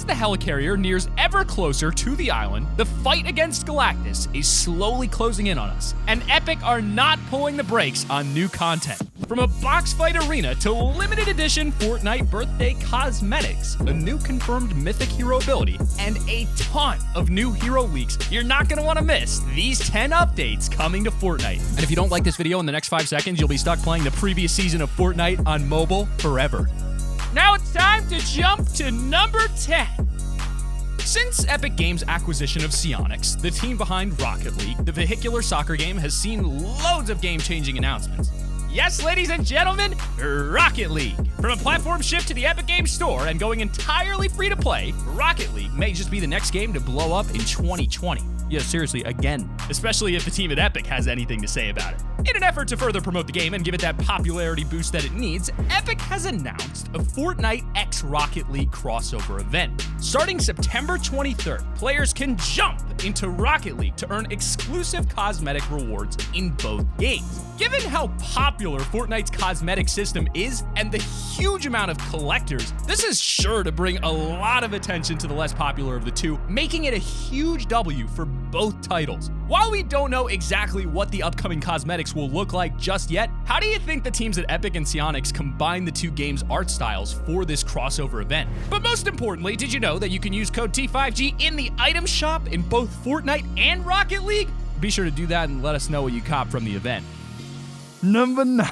the helicarrier nears ever closer to the island, the fight against Galactus is slowly closing in on us, and Epic are not pulling the brakes on new content. From a box fight arena to limited edition Fortnite birthday cosmetics, a new confirmed mythic hero ability, and a ton of new hero leaks, you're not gonna wanna miss these 10 updates coming to Fortnite. And if you don't like this video in the next 5 seconds, you'll be stuck playing the previous season of Fortnite on mobile forever. Now it's time to jump to number 10. Since Epic Games' acquisition of Psyonix, the team behind Rocket League, the vehicular soccer game has seen loads of game-changing announcements. Yes, ladies and gentlemen, Rocket League. From a platform shift to the Epic Games Store and going entirely free to play, Rocket League may just be the next game to blow up in 2020. Yeah, seriously, again. Especially if the team at Epic has anything to say about it. In an effort to further promote the game and give it that popularity boost that it needs, Epic has announced a Fortnite x Rocket League crossover event. Starting September 23rd, players can jump into Rocket League to earn exclusive cosmetic rewards in both games. Given how popular Fortnite's cosmetic system is and the huge amount of collectors, this is sure to bring a lot of attention to the less popular of the two, making it a huge W for both titles. While we don't know exactly what the upcoming cosmetics will look like just yet, how do you think the teams at Epic and Psyonix combine the two games' art styles for this crossover event? But most importantly, did you know that you can use code T5G in the item shop in both Fortnite and Rocket League? Be sure to do that and let us know what you cop from the event. Number 9.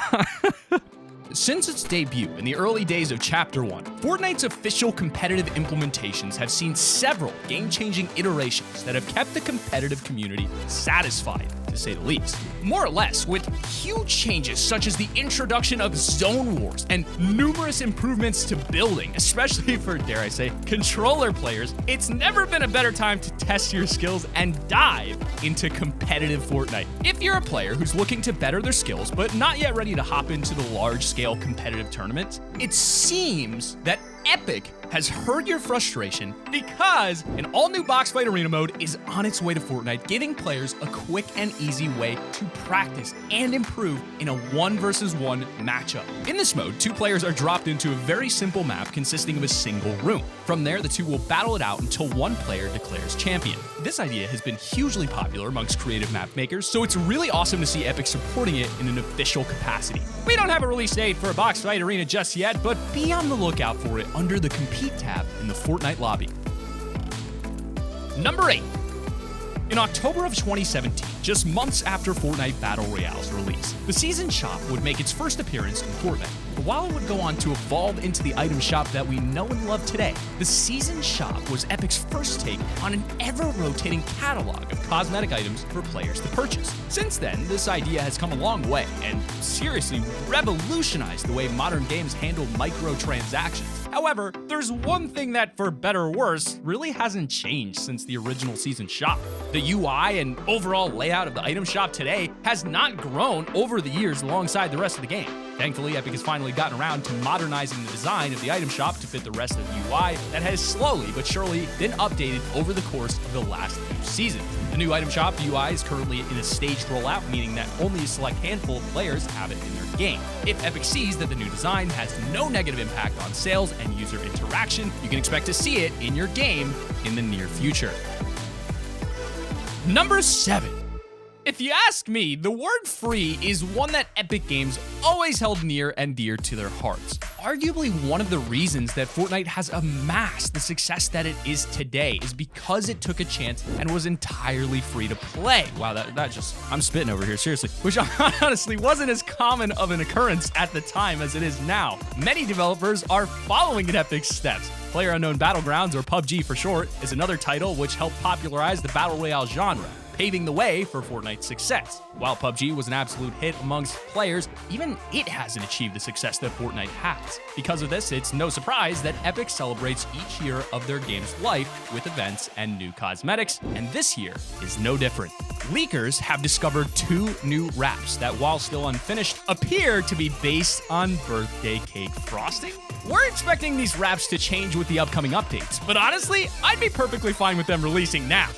Since its debut in the early days of Chapter 1, Fortnite's official competitive implementations have seen several game-changing iterations that have kept the competitive community satisfied, to say the least. More or less, with huge changes such as the introduction of Zone Wars and numerous improvements to building, especially for, dare I say, controller players, it's never been a better time to test your skills and dive into competitive Fortnite. If you're a player who's looking to better their skills but not yet ready to hop into the large-scale competitive tournaments, it seems that Epic has heard your frustration because an all-new box fight arena mode is on its way to Fortnite, giving players a quick and easy way to practice and improve in a 1-versus-1 matchup. In this mode, 2 players are dropped into a very simple map consisting of a single room. From there, the 2 will battle it out until 1 player declares champion. This idea has been hugely popular amongst creative map makers, so it's really awesome to see Epic supporting it in an official capacity. We don't have a release date for a box fight arena just yet, but be on the lookout for it under the Compete tab in the Fortnite lobby. Number 8. In October of 2017, just months after Fortnite Battle Royale's release, the Season Shop would make its first appearance in Fortnite. But while it would go on to evolve into the item shop that we know and love today, the Season Shop was Epic's first take on an ever-rotating catalog of cosmetic items for players to purchase. Since then, this idea has come a long way and seriously revolutionized the way modern games handle microtransactions. However, there's one thing that, for better or worse, really hasn't changed since the original Season Shop. The UI and overall layout of the item shop today has not grown over the years alongside the rest of the game. Thankfully, Epic has finally gotten around to modernizing the design of the item shop to fit the rest of the UI that has slowly but surely been updated over the course of the last few seasons. The new item shop UI is currently in a staged rollout, meaning that only a select handful of players have it in their game. If Epic sees that the new design has no negative impact on sales and user interaction, you can expect to see it in your game in the near future. Number 7. If you ask me, the word free is one that Epic Games always held near and dear to their hearts. Arguably one of the reasons that Fortnite has amassed the success that it is today is because it took a chance and was entirely free to play. Wow, that just, I'm spitting over here, seriously. Which honestly wasn't as common of an occurrence at the time as it is now. Many developers are following in Epic's steps. PlayerUnknown Battlegrounds, or PUBG for short, is another title which helped popularize the Battle Royale genre, paving the way for Fortnite's success. While PUBG was an absolute hit amongst players, even it hasn't achieved the success that Fortnite has. Because of this, it's no surprise that Epic celebrates each year of their game's life with events and new cosmetics, and this year is no different. Leakers have discovered 2 new wraps that, while still unfinished, appear to be based on birthday cake frosting. We're expecting these wraps to change with the upcoming updates, but honestly, I'd be perfectly fine with them releasing now.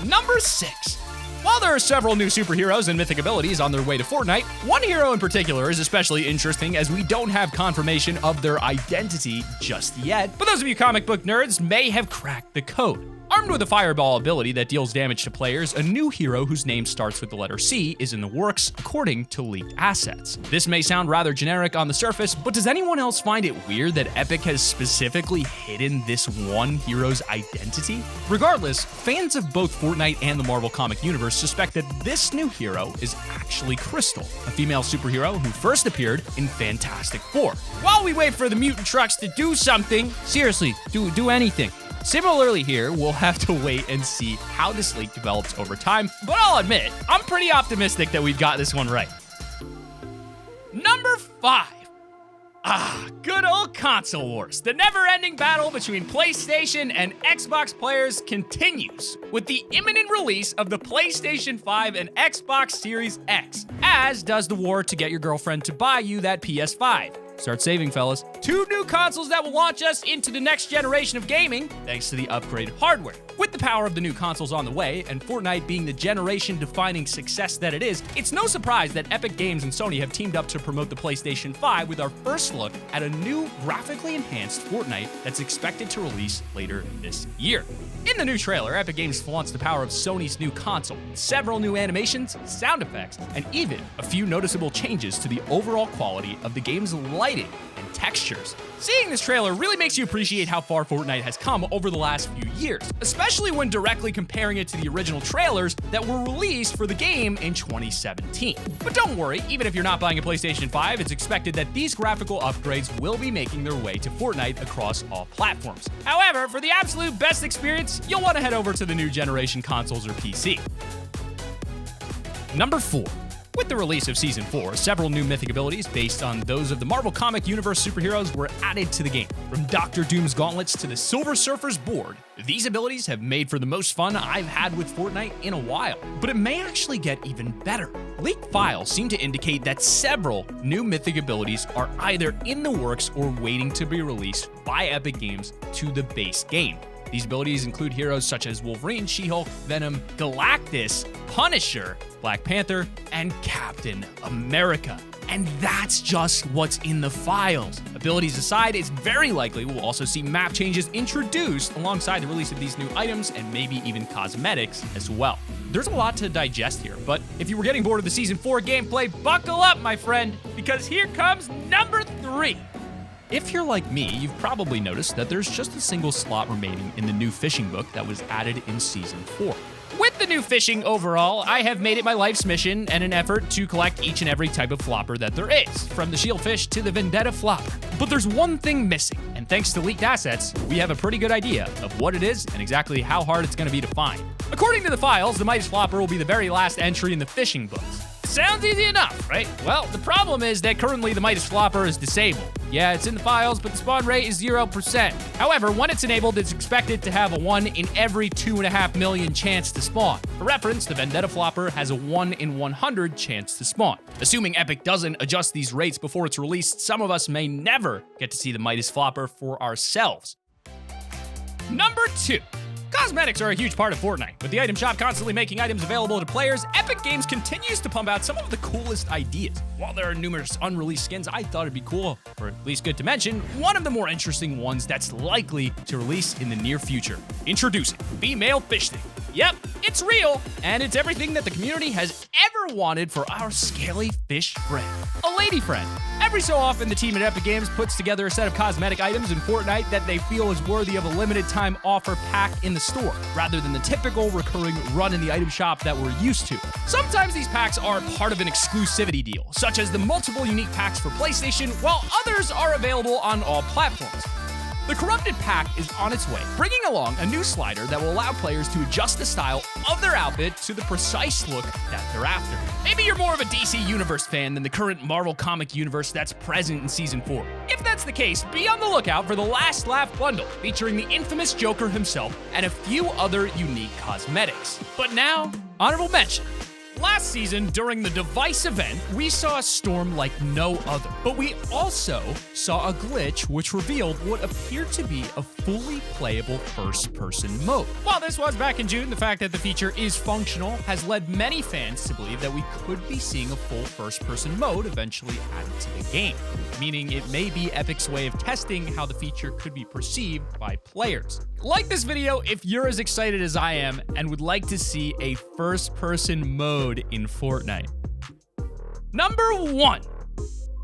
Number 6. While there are several new superheroes and mythic abilities on their way to Fortnite, one hero in particular is especially interesting as we don't have confirmation of their identity just yet, but those of you comic book nerds may have cracked the code. Armed with a fireball ability that deals damage to players, a new hero whose name starts with the letter C is in the works, according to leaked assets. This may sound rather generic on the surface, but does anyone else find it weird that Epic has specifically hidden this one hero's identity? Regardless, fans of both Fortnite and the Marvel comic universe suspect that this new hero is actually Crystal, a female superhero who first appeared in Fantastic Four. While we wait for the mutant trucks to do something, seriously, do anything. Similarly here, we'll have to wait and see how this leak develops over time, but I'll admit, I'm pretty optimistic that we've got this one right. Number 5. Good old console wars. The never-ending battle between PlayStation and Xbox players continues with the imminent release of the PlayStation 5 and Xbox Series X, as does the war to get your girlfriend to buy you that PS5. Start saving, fellas. 2 new consoles that will launch us into the next generation of gaming, thanks to the upgraded hardware. With the power of the new consoles on the way, and Fortnite being the generation-defining success that it is, it's no surprise that Epic Games and Sony have teamed up to promote the PlayStation 5 with our first look at a new, graphically enhanced Fortnite that's expected to release later this year. In the new trailer, Epic Games flaunts the power of Sony's new console, several new animations, sound effects, and even a few noticeable changes to the overall quality of the game's lighting and textures. Seeing this trailer really makes you appreciate how far Fortnite has come over the last few years, especially when directly comparing it to the original trailers that were released for the game in 2017. But don't worry, even if you're not buying a PlayStation 5, it's expected that these graphical upgrades will be making their way to Fortnite across all platforms. However, for the absolute best experience, you'll want to head over to the new generation consoles or PC. Number 4. With the release of Season 4, several new mythic abilities based on those of the Marvel Comic Universe superheroes were added to the game. From Dr. Doom's gauntlets to the Silver Surfer's board, these abilities have made for the most fun I've had with Fortnite in a while. But it may actually get even better. Leaked files seem to indicate that several new mythic abilities are either in the works or waiting to be released by Epic Games to the base game. These abilities include heroes such as Wolverine, She-Hulk, Venom, Galactus, Punisher, Black Panther, and Captain America. And that's just what's in the files. Abilities aside, it's very likely we'll also see map changes introduced alongside the release of these new items and maybe even cosmetics as well. There's a lot to digest here, but if you were getting bored of the Season 4 gameplay, buckle up, my friend, because here comes number 3. If you're like me, you've probably noticed that there's just a single slot remaining in the new fishing book that was added in Season 4. With the new fishing overall, I have made it my life's mission and an effort to collect each and every type of flopper that there is, from the shieldfish to the vendetta flopper. But there's one thing missing, and thanks to leaked assets, we have a pretty good idea of what it is and exactly how hard it's going to be to find. According to the files, the Midas flopper will be the very last entry in the fishing books. Sounds easy enough, right? Well, the problem is that currently the Midas flopper is disabled. Yeah, it's in the files, but the spawn rate is 0%. However, when it's enabled, it's expected to have a 1 in every 2.5 million chance to spawn. For reference, the Vendetta flopper has a 1 in 100 chance to spawn. Assuming Epic doesn't adjust these rates before it's released, some of us may never get to see the Midas flopper for ourselves. Number 2. Cosmetics are a huge part of Fortnite. With the item shop constantly making items available to players, Epic Games continues to pump out some of the coolest ideas. While there are numerous unreleased skins I thought it'd be cool, or at least good to mention, one of the more interesting ones that's likely to release in the near future. Introducing Female Fish Thing. Yep, it's real, and it's everything that the community has ever wanted for our scaly fish friend. A lady friend. Every so often, the team at Epic Games puts together a set of cosmetic items in Fortnite that they feel is worthy of a limited time offer pack in the store, rather than the typical recurring run in the item shop that we're used to. Sometimes these packs are part of an exclusivity deal, such as the multiple unique packs for PlayStation, while others are available on all platforms. The Corrupted Pack is on its way, bringing along a new slider that will allow players to adjust the style of their outfit to the precise look that they're after. Maybe you're more of a DC Universe fan than the current Marvel comic universe that's present in Season 4. If that's the case, be on the lookout for the Last Laugh bundle, featuring the infamous Joker himself and a few other unique cosmetics. But now, honorable mention. Last season, during the device event, we saw a storm like no other, but we also saw a glitch which revealed what appeared to be a fully playable first-person mode. While this was back in June, the fact that the feature is functional has led many fans to believe that we could be seeing a full first-person mode eventually added to the game, meaning it may be Epic's way of testing how the feature could be perceived by players. Like this video if you're as excited as I am and would like to see a first-person mode in Fortnite. Number 1.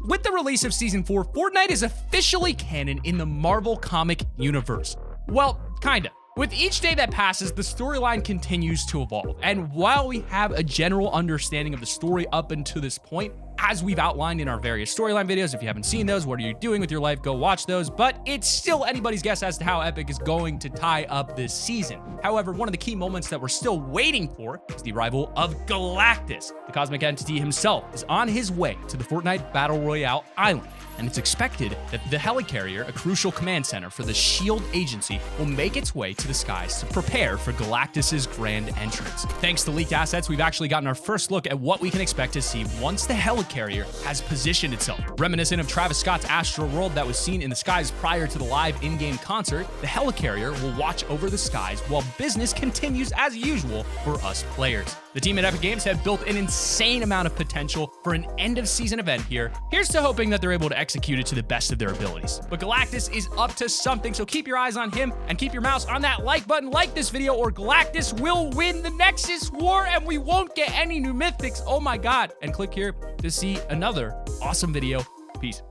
With the release of Season 4, Fortnite is officially canon in the Marvel comic universe. Well, kinda. With each day that passes, the storyline continues to evolve, and while we have a general understanding of the story up until this point, as we've outlined in our various storyline videos, if you haven't seen those, what are you doing with your life? Go watch those, but it's still anybody's guess as to how Epic is going to tie up this season. However, one of the key moments that we're still waiting for is the arrival of Galactus. The cosmic entity himself is on his way to the Fortnite Battle Royale island, and it's expected that the helicarrier, a crucial command center for the SHIELD agency, will make its way to the skies to prepare for Galactus's grand entrance. Thanks to leaked assets, we've actually gotten our first look at what we can expect to see once the helicarrier has positioned itself. Reminiscent of Travis Scott's Astro World that was seen in the skies prior to the live in-game concert, the helicarrier will watch over the skies while business continues as usual for us players. The team at Epic Games have built an insane amount of potential for an end-of-season event here. Here's to hoping that they're able to execute it to the best of their abilities. But Galactus is up to something, so keep your eyes on him and keep your mouse on that like button. Like this video or Galactus will win the Nexus War and we won't get any new mythics. Oh my god. And click here to see another awesome video. Peace.